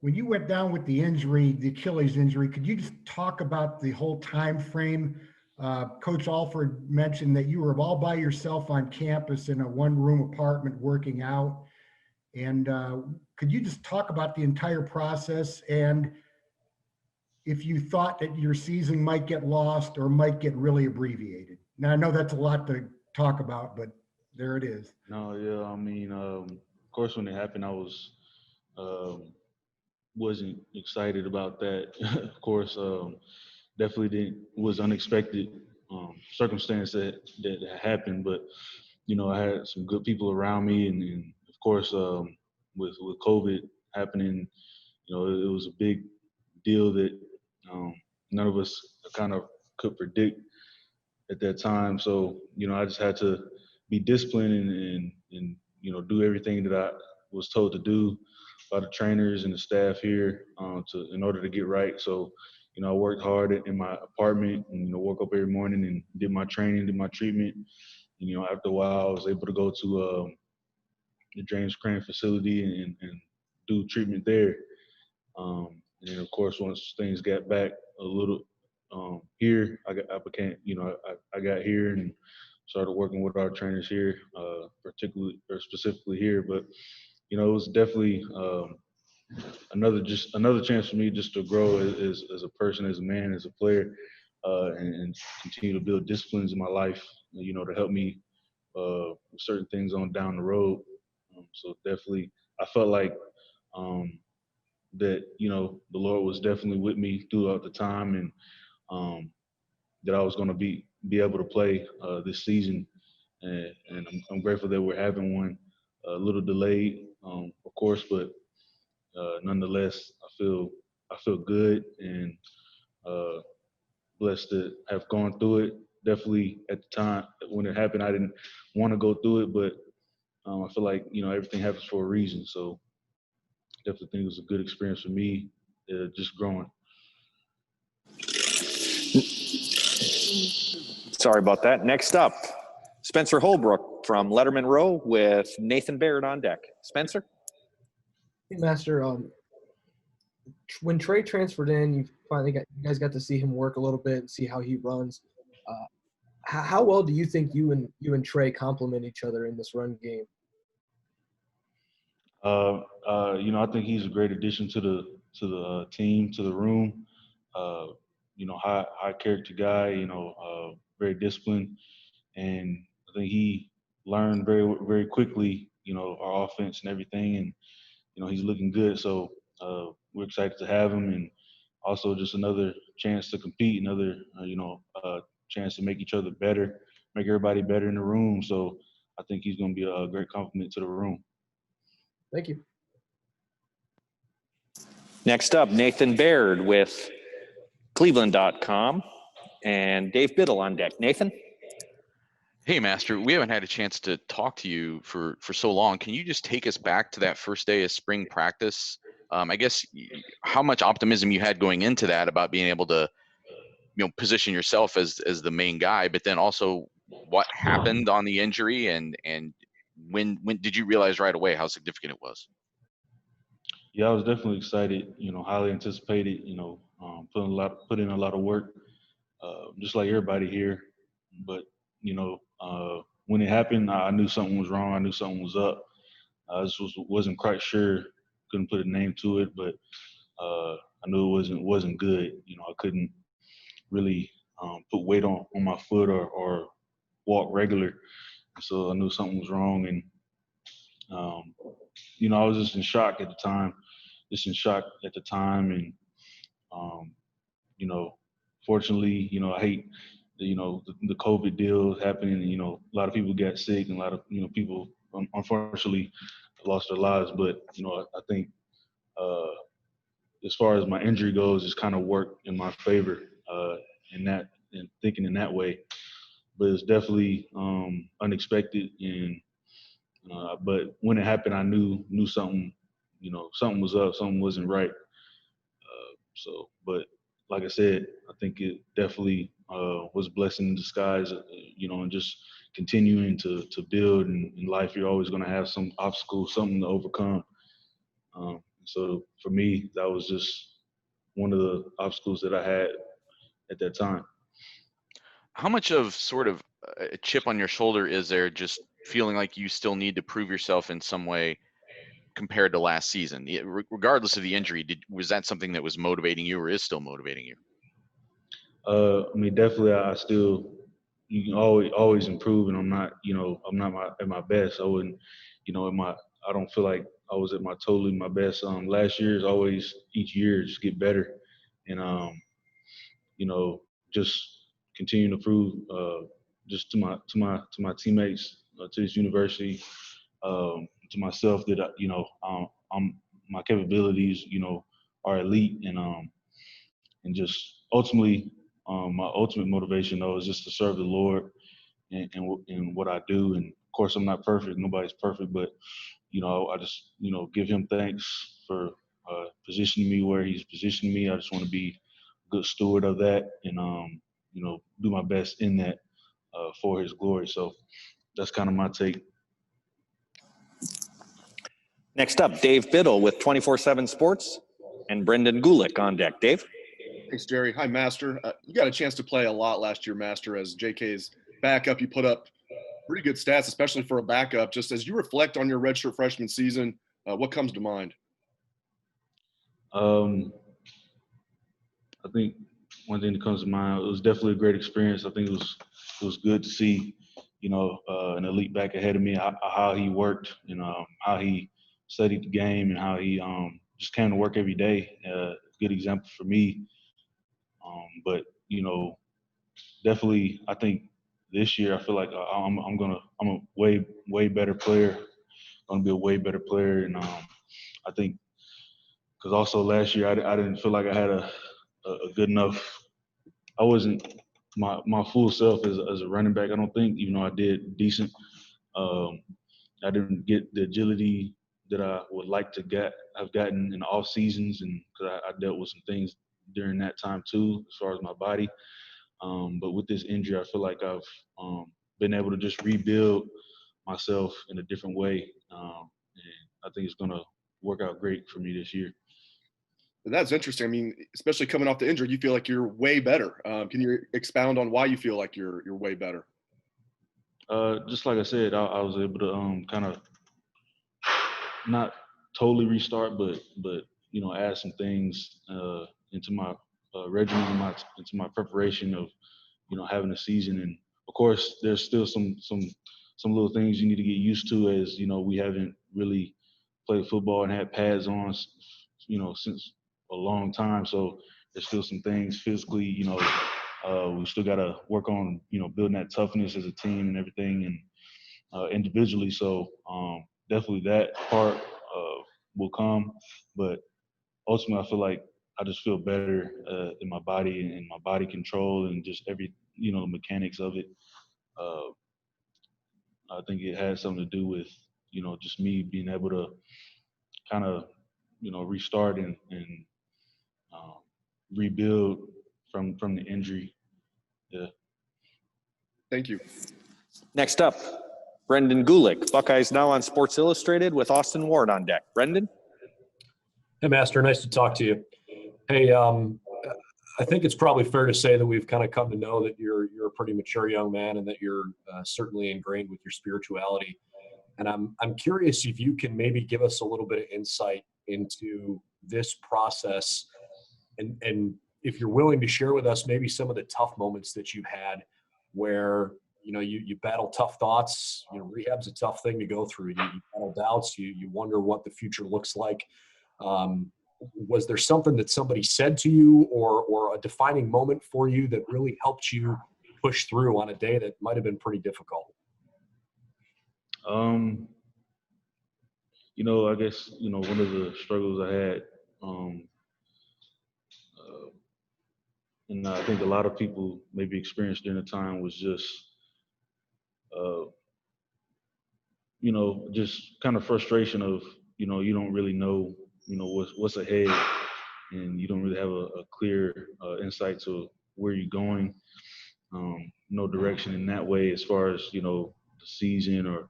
when you went down with the injury, the Achilles injury, could you just talk about the whole time frame? Coach Alford mentioned that you were all by yourself on campus in a one-room apartment working out. And could you just talk about the entire process and if you thought that your season might get lost or might get really abbreviated? Now, I know that's a lot to talk about, but there it is. No, yeah, I mean, of course, when it happened, I um, wasn't excited about that. Of course, definitely didn't was unexpected circumstance that happened. But I had some good people around me, and of course, with COVID happening, it was a big deal that um, none of us kind of could predict at that time. So I just had to be disciplined and do everything that I was told to do by the trainers and the staff here to in order to get right. So I worked hard in my apartment and woke up every morning and did my training, did my treatment. After a while, I was able to go to the James Crane facility and do treatment there. And then of course, once things got back a little here, I became, I got here and started working with our trainers here, particularly or specifically here. But it was definitely another chance for me just to grow as a person, as a man, as a player, and continue to build disciplines in my life, to help me with certain things on down the road. So definitely, I felt like that the Lord was definitely with me throughout the time, and that I was going to be able to play this season, and I'm grateful that we're having one. A little delayed, of course, but nonetheless, I feel good and uh, blessed to have gone through it. Definitely at the time when it happened, I didn't want to go through it, but I feel like everything happens for a reason. So definitely think it was a good experience for me, just growing. Sorry about that. Next up, Spencer Holbrook from Letterman Row with Nathan Baird on deck. Spencer? Hey, Master, when Trey transferred in, you guys got to see him work a little bit and see how he runs. How well do you think you and Trey complement each other in this run game? I think he's a great addition to the team, to the room. High character guy. Very disciplined, and I think he learned very very quickly. Our offense and everything, and he's looking good. So we're excited to have him, and also just another chance to compete, another chance to make each other better, make everybody better in the room. So I think he's going to be a great compliment to the room. Thank you. Next up, Nathan Baird with Cleveland.com and Dave Biddle on deck. Nathan? Hey, Master, we haven't had a chance to talk to you for so long. Can you just take us back to that first day of spring practice? I guess how much optimism you had going into that about being able to, position yourself as the main guy, but then also what happened on the injury and when did you realize right away how significant it was? Yeah, I was definitely excited. Highly anticipated. Put in a lot of work, just like everybody here. But when it happened, I knew something was wrong. I knew something was up. I just wasn't quite sure. Couldn't put a name to it, but I knew it wasn't good. I couldn't really put weight on my foot or walk regular. So I knew something was wrong, and I was just in shock at the time. And fortunately, I hate the COVID deal happening. A lot of people got sick, and a lot of people unfortunately lost their lives. But I think as far as my injury goes, it's kind of worked in my favor in thinking in that way. But it's definitely unexpected, and but when it happened, I knew something. Something was up, something wasn't right. But like I said, I think it definitely was a blessing in disguise. And just continuing to build in life, you're always going to have some obstacles, something to overcome. so for me, that was just one of the obstacles that I had at that time. How much of sort of a chip on your shoulder is there, just feeling like you still need to prove yourself in some way compared to last season? Regardless of the injury, was that something that was motivating you or is still motivating you? I mean, definitely, I still, you can always improve, and I'm not at my best. I wouldn't, I don't feel like I was at totally my best. Last year is always each year just get better, and just continue to prove, just to my teammates, to this university, to myself that I'm my capabilities, are elite, and just ultimately, my ultimate motivation though is just to serve the Lord and what I do. And of course, I'm not perfect. Nobody's perfect, but I just give Him thanks for positioning me where He's positioned me. I just want to be a good steward of that, and do my best in that for His glory. So that's kind of my take. Next up, Dave Biddle with 24/7 Sports and Brendan Gulick on deck. Dave? Thanks, Jerry. Hi, Master. You got a chance to play a lot last year, Master, as JK's backup. You put up pretty good stats, especially for a backup. Just as you reflect on your redshirt freshman season, what comes to mind? I think one thing that comes to mind, it was definitely a great experience. I think it was good to see, an elite back ahead of me, how he worked, how he studied the game, and how he just came to work every day. Good example for me. But definitely, I think this year I feel like I'm a way better player. Gonna be a way better player, and I think because also last year I didn't feel like I had a good enough. I wasn't my full self as a running back. I don't think, even though I did decent. I didn't get the agility that I would like to have gotten in the off seasons, and because I dealt with some things during that time too, as far as my body. But with this injury, I feel like I've been able to just rebuild myself in a different way, and I think it's going to work out great for me this year. That's interesting. I mean, especially coming off the injury, you feel like you're way better. Can you expound on why you feel like you're way better? Just like I said, I was able to kind of not totally restart, but add some things into my regimen, into my preparation of having a season. And of course, there's still some little things you need to get used to, as we haven't really played football and had pads on, since a long time. So there's still some things physically, we still got to work on, building that toughness as a team and everything, and individually. So definitely that part will come, but ultimately I feel like I just feel better in my body and my body control and just every, mechanics of it. I think it has something to do with, just me being able to kind of, restart and rebuild from the injury. Yeah. Thank you. Next up, Brendan Gulick, Buckeyes Now on Sports Illustrated with Austin Ward on deck. Brendan? Hey, Master. Nice to talk to you. Hey, I think it's probably fair to say that we've kind of come to know that you're a pretty mature young man, and that you're certainly ingrained with your spirituality. And I'm curious if you can maybe give us a little bit of insight into this process, and if you're willing to share with us maybe some of the tough moments that you've had where you battle tough thoughts. Rehab's a tough thing to go through. You battle doubts. You wonder what the future looks like. Was there something that somebody said to you, or a defining moment for you that really helped you push through on a day that might have been pretty difficult? I guess, one of the struggles I had, and I think a lot of people maybe experienced during the time, was just, just kind of frustration of, you don't really know, what's ahead, and you don't really have a clear insight to where you're going. No direction in that way as far as, the season or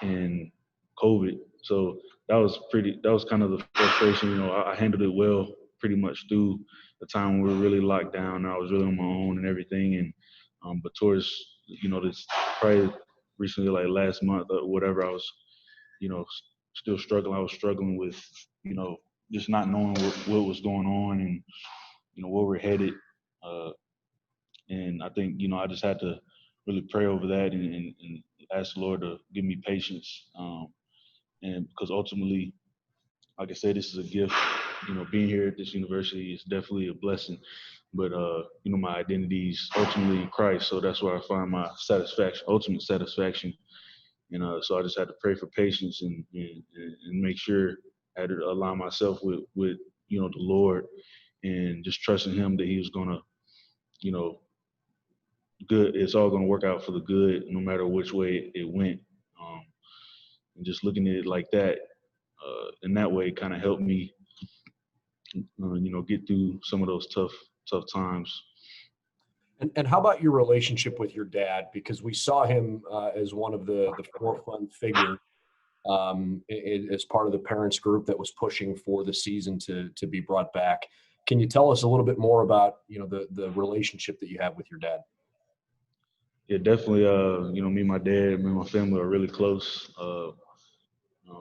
and COVID. So that was kind of the frustration. You know, I handled it well pretty much through the time we were really locked down. I was really on my own and everything. And but towards, you know, this probably recently, like last month or whatever, I was, you know, still struggling. I was struggling with, you know, just not knowing what was going on and, you know, where we're headed. And I think, you know, I just had to really pray over that and ask the Lord to give me patience. And because ultimately, like I said, this is a gift. You know, being here at this university is definitely a blessing. But you know, my identity is ultimately in Christ, so that's where I find my satisfaction, ultimate satisfaction. And so I just had to pray for patience and make sure I had to align myself with you know the Lord and just trusting Him that He was gonna, you know, good. It's all gonna work out for the good, no matter which way it went. And just looking at it like that, in that way, kind of helped me, you know, get through some of those tough times. And how about your relationship with your dad? Because we saw him as one of the forefront figures as part of the parents group that was pushing for the season to be brought back. Can you tell us a little bit more about, you know, the relationship that you have with your dad? Yeah, definitely. You know, me and my dad, me and my family are really close.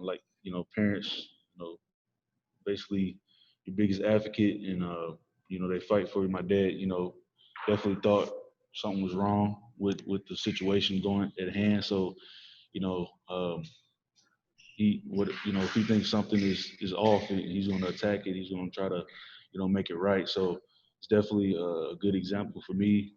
Like, you know, parents, you know, basically your biggest advocate, and you know, they fight for you. My dad, you know, definitely thought something was wrong with the situation going at hand. So, you know, he would, you know, if he thinks something is off, he's going to attack it. He's going to try to, you know, make it right. So it's definitely a good example for me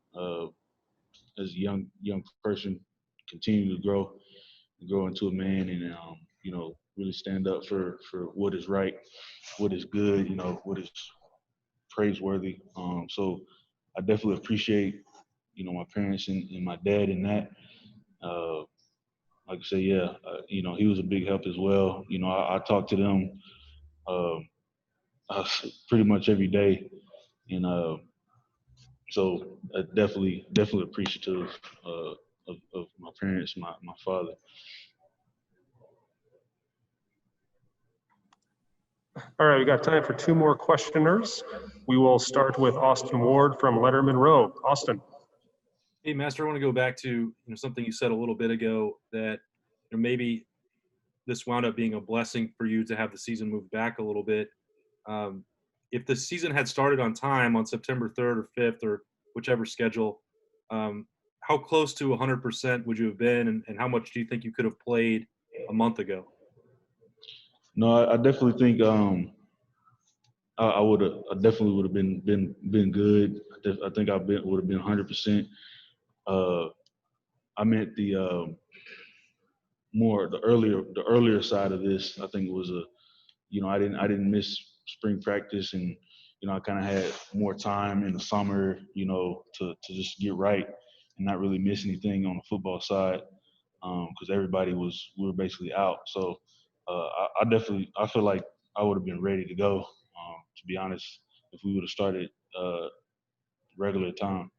as a young person, continue to grow into a man, and you know, really stand up for what is right, what is good, you know, what is praiseworthy. So I definitely appreciate, you know, my parents and my dad in that. Uh, like I say, yeah, you know, he was a big help as well. You know, I talk to them um, pretty much every day, and so definitely appreciative of my parents, my father. All right, we got time for two more questioners. We will start with Austin Ward from Letterman Row. Austin. Hey, Master, I want to go back to something you said a little bit ago that maybe this wound up being a blessing for you to have the season move back a little bit. If the season had started on time on September 3rd or 5th or whichever schedule, how close to 100% would you have been, and how much do you think you could have played a month ago? No, I definitely think I definitely would have been good. I think would have been 100%. I meant the the earlier side of this. I think it was you know, I didn't miss spring practice, and you know, I kind of had more time in the summer, you know, to just get right and not really miss anything on the football side, because we were basically out. So I feel like I would have been ready to go, to be honest, if we would have started regular time.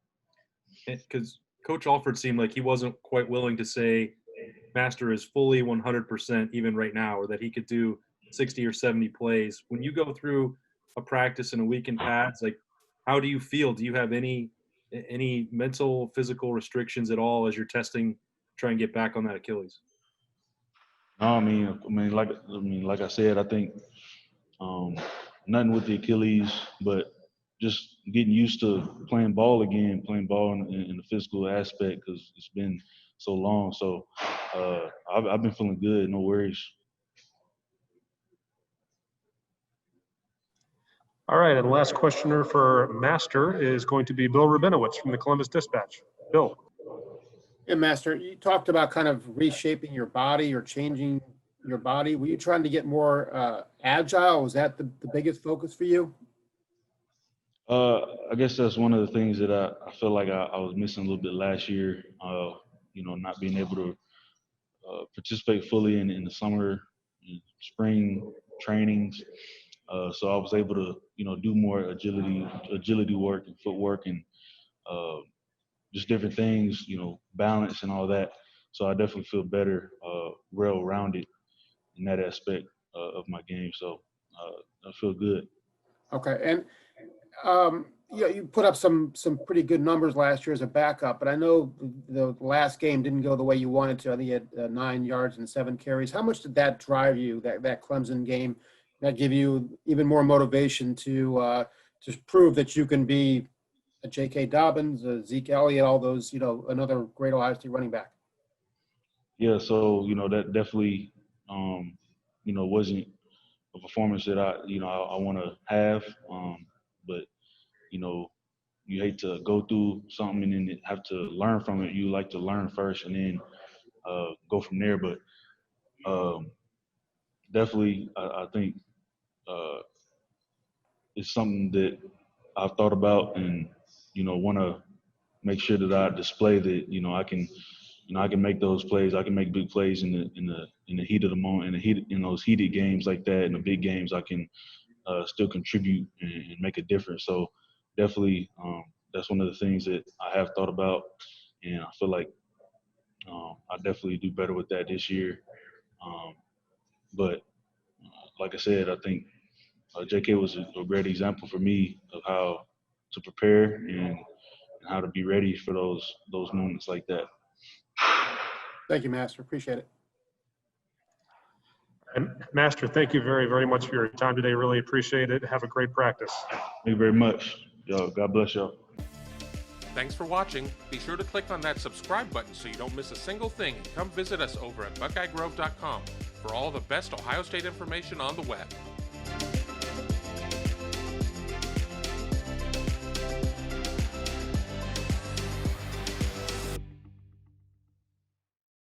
Because Coach Alford seemed like he wasn't quite willing to say Master is fully 100% even right now, or that he could do 60 or 70 plays. When you go through a practice and a week in pads, like, how do you feel? Do you have any mental, physical restrictions at all as you're testing, try and get back on that Achilles? No, like I said, I think nothing with the Achilles, but just getting used to playing ball again, playing ball in the physical aspect, because it's been so long. So I've been feeling good, no worries. All right, and the last questioner for Master is going to be Bill Rabinowitz from the Columbus Dispatch. Bill. Yeah, Master, you talked about kind of reshaping your body or changing your body. Were you trying to get more agile? Was that the biggest focus for you? I guess that's one of the things that I feel like I was missing a little bit last year. You know, not being able to participate fully in the summer, and spring trainings. So I was able to, you know, do more agility work and footwork, and uh, just different things, you know, balance and all that. So I definitely feel better, well-rounded in that aspect. of my game. So I feel good. Okay, and yeah, you put up some pretty good numbers last year as a backup, but I know the last game didn't go the way you wanted to. I think you had 9 yards and 7 carries. How much did that drive you, that Clemson game? That give you even more motivation to prove that you can be a J.K. Dobbins, a Zeke Elliott, all those, another great Ohio State running back? Yeah, so that definitely wasn't a performance that I want to have, but you hate to go through something and then have to learn from it. You like to learn first and then go from there. But definitely, I think it's something that I've thought about and want to make sure that I display that I can make those plays. I can make big plays in the heat of the moment, in those heated games like that, in the big games. I can still contribute and make a difference. So definitely, that's one of the things that I have thought about, and I feel like I definitely do better with that this year. But like I said, I think JK was a great example for me of how to prepare and how to be ready for those moments like that. Thank you, Master. Appreciate it. And Master, thank you very, very much for your time today. Really appreciate it. Have a great practice. Thank you very much. Yo, God bless y'all. Thanks for watching. Be sure to click on that subscribe button so you don't miss a single thing, and come visit us over at BuckeyeGrove.com for all the best Ohio State information on the web.